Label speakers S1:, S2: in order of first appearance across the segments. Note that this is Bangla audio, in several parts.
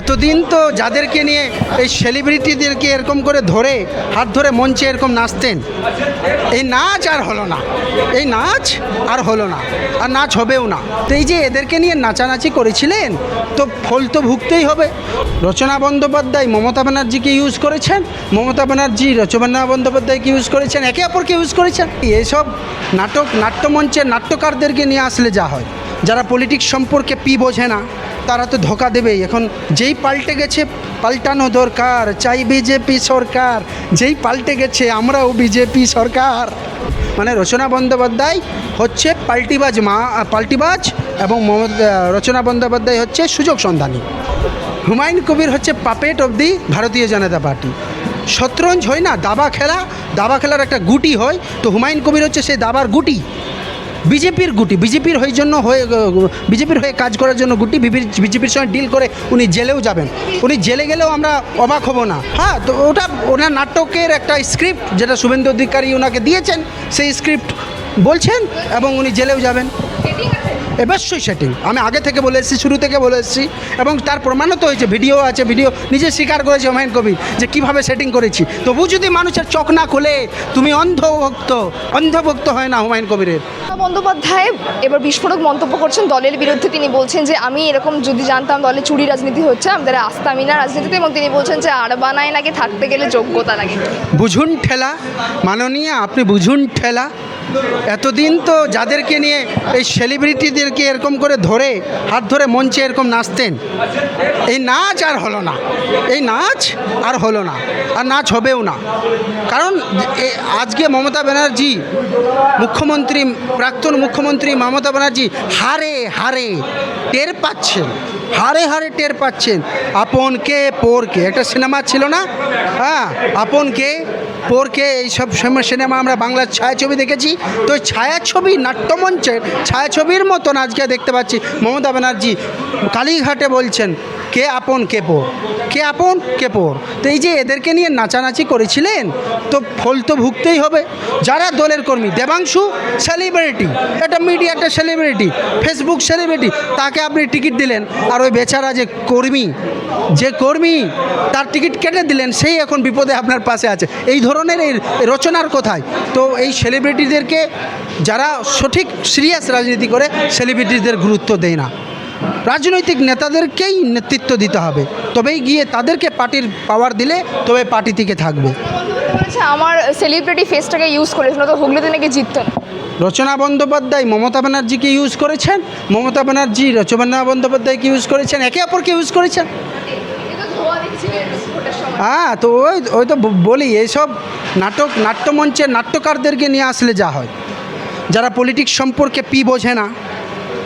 S1: এতদিন তো যাদেরকে নিয়ে এই সেলিব্রিটিদেরকে এরকম করে ধরে হাত ধরে মঞ্চে এরকম নাচতেন, এই নাচ আর হলো না, এই নাচ আর হলো না, আর নাচ হবেও না। তো এই যে এদেরকে নিয়ে নাচানাচি করেছিলেন, তো ফল তো ভুগতেই হবে। রচনা বন্দ্যোপাধ্যায় মমতা ব্যানার্জিকে ইউজ করেছেন, মমতা ব্যানার্জি রচনা বন্দ্যোপাধ্যায়কে ইউজ করেছেন, একে অপরকে ইউজ করেছেন। এসব নাট্যমঞ্চের নাট্যকারদেরকে নিয়ে আসলে যা হয়, যারা পলিটিক্স সম্পর্কে বোঝে না, তারা তো ধোকা দেবেই। এখন যেই পাল্টে গেছে, পাল্টানো দরকার, চাই বিজেপি সরকার, যেই পাল্টে গেছে আমরাও বিজেপি সরকার। মানে রচনা বন্দ্যোপাধ্যায় হচ্ছে পাল্টিবাজ এবং রচনা বন্দ্যোপাধ্যায় হচ্ছে সুযোগ সন্ধানী। হুমায়ুন কবির হচ্ছে পাপেট অব দি ভারতীয় জনতা পার্টি। শতরঞ্জ হয় না, দাবা খেলার একটা গুটি হয়, তো হুমায়ুন কবির হচ্ছে সেই দাবার গুটি, বিজেপির গুটি, বিজেপির হয়ে কাজ করার জন্য গুটি। বিজেপির সঙ্গে ডিল করে উনি জেলেও যাবেন, উনি জেলে গেলেও আমরা অবাক হব না। হ্যাঁ, তো ওটা ওনার নাটকের একটা স্ক্রিপ্ট, যেটা শুভেন্দু অধিকারী ওনাকে দিয়েছেন, সেই স্ক্রিপ্ট বলছেন এবং উনি জেলেও যাবেন। অবশ্যই সেটিং, আমি আগে থেকে বলে এসেছি, শুরু থেকে বলে এসেছি, এবং তার প্রমাণও তো হয়েছে, ভিডিও আছে, ভিডিও নিজে স্বীকার করেছে হুমায়ুন কবির যে কীভাবে সেটিং করেছি। তবু যদি মানুষের চোখ না খোলে, তুমি অন্ধভক্ত হয় না হুমায়ুন কবিরের।
S2: বন্দ্যোপাধ্যায় এবার বিস্ফোরক মন্তব্য করছেন দলের বিরুদ্ধে। তিনি বলছেন যে আমি এরকম যদি জানতাম দলে চুরি রাজনীতি হচ্ছে, আমাদের আসতামই না রাজনীতিতে, এবং তিনি বলছেন যে আরবানায় নাকি থাকতে গেলে যোগ্যতা লাগে।
S1: বুঝুন ঠেলা, মাননীয় আপনি বুঝুন ঠেলা। এতদিন তো যাদেরকে নিয়ে এই সেলিব্রিটিদেরকে এরকম করে ধরে হাত ধরে মঞ্চে এরকম নাচতেন, এই নাচ আর হলো না, এই নাচ আর হলো না, আর নাচ হবেও না। কারণ আজকে মমতা ব্যানার্জি প্রাক্তন মুখ্যমন্ত্রী মমতা ব্যানার্জি হারে টের পাচ্ছেন, হারে টের পাচ্ছেন। আপনকে পরকে একটা সিনেমা ছিল না, হ্যাঁ, আপনকে পরকে, এইসব সিনেমা আমরা বাংলার ছায়াছবি দেখেছি। তো ছায়াছবি, নাট্যমঞ্চের ছায়াছবির মতন আজকে দেখতে পাচ্ছি মমতা ব্যানার্জি কালীঘাটে বলছেন কে আপন কে পর, কে আপন কে পর। তো এই যে এদেরকে নিয়ে নাচানাচি করেছিলেন, তো ফল তো ভুগতেই হবে। যারা দলের কর্মী, দেবাংশু সেলিব্রিটি, একটা মিডিয়া, একটা সেলিব্রিটি, ফেসবুক সেলিব্রিটি, তাকে আপনি টিকিট দিলেন, আর ওই বেচারা যে কর্মী তার টিকিট কেটে দিলেন, সেই এখন বিপদে আপনার পাশে আছে। এই ধরনের এই রচনার কোথায়? তো এই সেলিব্রিটিদেরকে, যারা সঠিক সিরিয়াস রাজনীতি করে, সেলিব্রিটিদের গুরুত্ব দেয় না। রাজনৈতিক নেতাদেরকেই নেতৃত্ব দিতে হবে, তবেই গিয়ে তাদেরকে পার্টির পাওয়ার দিলে তবে পার্টি থেকে থাকবে।
S2: আমার সেলিব্রিটি ফেসটাকে ইউজ করেছিল, তো হুগলিতে নাকি জিতত না।
S1: রচনা বন্দ্যোপাধ্যায় মমতা ব্যানার্জিকে ইউজ করেছেন, মমতা ব্যানার্জি রচনা বন্দ্যোপাধ্যায়কে ইউজ করেছেন, একে অপরকে ইউজ করেছেন। হ্যাঁ, তো ওই তো বলি, এইসব নাট্যমঞ্চের নাট্যকারদেরকে নিয়ে আসলে যা হয়, যারা পলিটিক্স সম্পর্কে বোঝে না,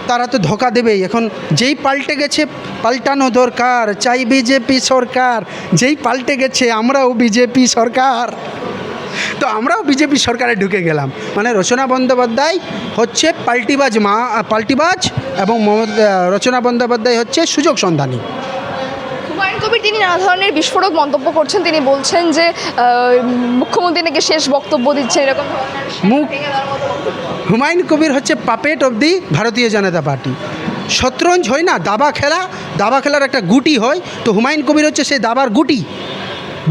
S1: তারা তো ধোকা দেবেই। এখন যেই পাল্টে গেছে, পাল্টানো দরকার, চাই বিজেপি সরকার, যেই পাল্টে গেছে আমরাও বিজেপি সরকার। তো আমরাও বিজেপি সরকারে ঢুকে গেলাম। মানে রচনা বন্দ্যোপাধ্যায় হচ্ছে পাল্টিবাজ এবং রচনা বন্দ্যোপাধ্যায় হচ্ছে সুযোগ সন্ধানী।
S2: হুমায়ুন কবির তিনি নানা ধরনের বিস্ফোরক মন্তব্য করছেন। তিনি বলছেন যে মুখ্যমন্ত্রী নাকি শেষ বক্তব্য দিচ্ছেন, এরকম
S1: হুমায়ুন কবির হচ্ছে পাপেট অব দি ভারতীয় জনতা পার্টি। শতরঞ্জ হয় না, দাবা খেলার একটা গুটি হয়, তো হুমায়ুন কবির হচ্ছে সেই দাবার গুটি,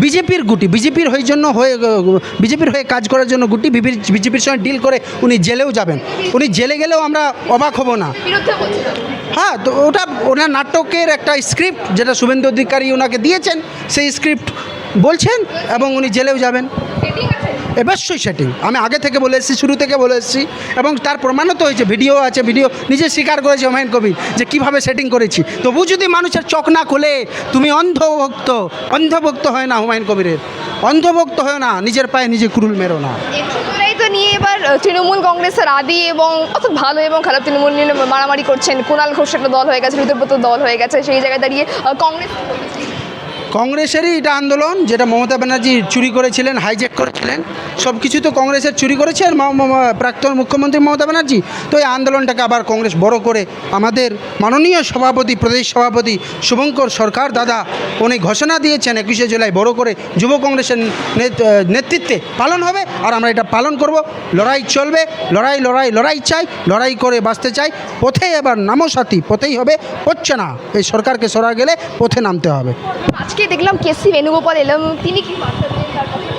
S1: বিজেপির গুটি, বিজেপির হয়ে কাজ করার জন্য গুটি। বিজেপির সঙ্গে ডিল করে উনি জেলেও যাবেন, উনি জেলে গেলেও আমরা অবাক হব না। হ্যাঁ, তো ওটা ওনার নাটকের একটা স্ক্রিপ্ট, যেটা শুভেন্দু অধিকারী ওনাকে দিয়েছেন, সেই স্ক্রিপ্ট বলছেন এবং উনি জেলেও যাবেন। অবশ্যই সেটিং, আমি আগে থেকে বলে এসেছি, শুরু থেকে বলে এসেছি, এবং তার প্রমাণও তো হয়েছে, ভিডিও আছে, ভিডিও নিজে স্বীকার করেছে হুমায়ুন কবির যে কীভাবে সেটিং করেছি। তবু যদি মানুষের চোখ না খোলে, তুমি অন্ধভক্ত হয় না হুমায়ুন কবিরের, অন্ধভক্ত হয় না, নিজের পায়ে নিজে কুড়ুল মেরো না।
S2: তো নিয়ে এবার তৃণমূল কংগ্রেসের আদি এবং অত ভালো এবং খারাপ তৃণমূল নিয়ে মারামারি করছেন। কুণাল ঘোষ একটা দল হয়ে গেছে, ঋতুব্রত দল হয়ে গেছে, সেই জায়গায় দাঁড়িয়ে
S1: কংগ্রেসেরই এটা আন্দোলন, যেটা মমতা ব্যানার্জি চুরি করেছিলেন, হাইজ্যাক করেছিলেন, সব কিছু তো কংগ্রেসের চুরি করেছে আর প্রাক্তন মুখ্যমন্ত্রী মমতা ব্যানার্জি। তো এই আন্দোলনটাকে আবার কংগ্রেস বড় করে আমাদের মাননীয় সভাপতি, প্রদেশ সভাপতি শুভঙ্কর সরকার দাদা উনি ঘোষণা দিয়েছেন 21শে জুলাই বড় করে যুব কংগ্রেসের নেতৃত্বে পালন হবে, আর আমরা এটা পালন করব। লড়াই চলবে, লড়াই লড়াই লড়াই চাই, লড়াই করে বাঁচতে চাই। পথে এবার নামো সাথী, পথেই হবে, হচ্ছে না। এই সরকারকে সরা গেলে পথে নামতে হবে।
S2: আজকে দেখলাম কেসি বেণুগোপাল এলাম, তিনি কি বার্তা দিলেন তার কথা?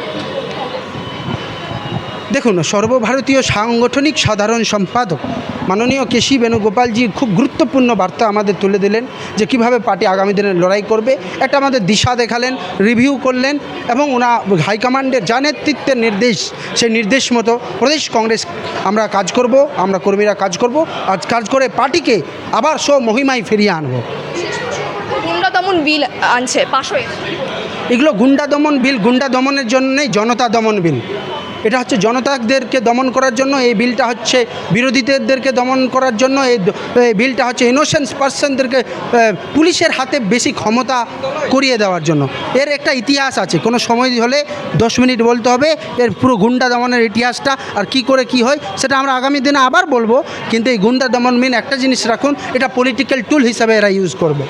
S1: দেখুন, সর্বভারতীয় সাংগঠনিক সাধারণ সম্পাদক মাননীয় কেসি বেণুগোপালজি খুব গুরুত্বপূর্ণ বার্তা আমাদের তুলে দিলেন, যে কিভাবে পার্টি আগামী দিনে লড়াই করবে। একটা আমাদের দিশা দেখালেন, রিভিউ করলেন, এবং ওনা হাইকমান্ডের যা নেতৃত্বের নির্দেশ, সেই নির্দেশ মতো প্রদেশ কংগ্রেস আমরা কাজ করব, আমরা কর্মীরা কাজ করব, আর কাজ করে পার্টিকে আবার মহিমায় ফিরিয়ে আনবো।
S2: গুন্ডা দমন বিল আনছে, পাশ হয়ে
S1: এগুলো গুন্ডা দমন বিল, গুন্ডা দমনের জন্যই জনতা দমন বিল। এটা হচ্ছে জনতাদেরকে দমন করার জন্য, এই বিলটা হচ্ছে বিরোধীদেরকে দমন করার জন্য, এই বিলটা হচ্ছে ইনোসেন্স পার্সনদেরকে পুলিশের হাতে বেশি ক্ষমতা করিয়ে দেওয়ার জন্য। এর একটা ইতিহাস আছে, কোনো সময় হলে 10 মিনিট বলতে হবে এর পুরো গুন্ডা দমনের ইতিহাসটা, আর কি করে কি হয় সেটা আমরা আগামী দিনে আবার বলবো। কিন্তু এই গুন্ডা দমন বিল একটা জিনিস রাখুন, এটা পলিটিক্যাল টুল হিসাবে এরা ইউজ করবে।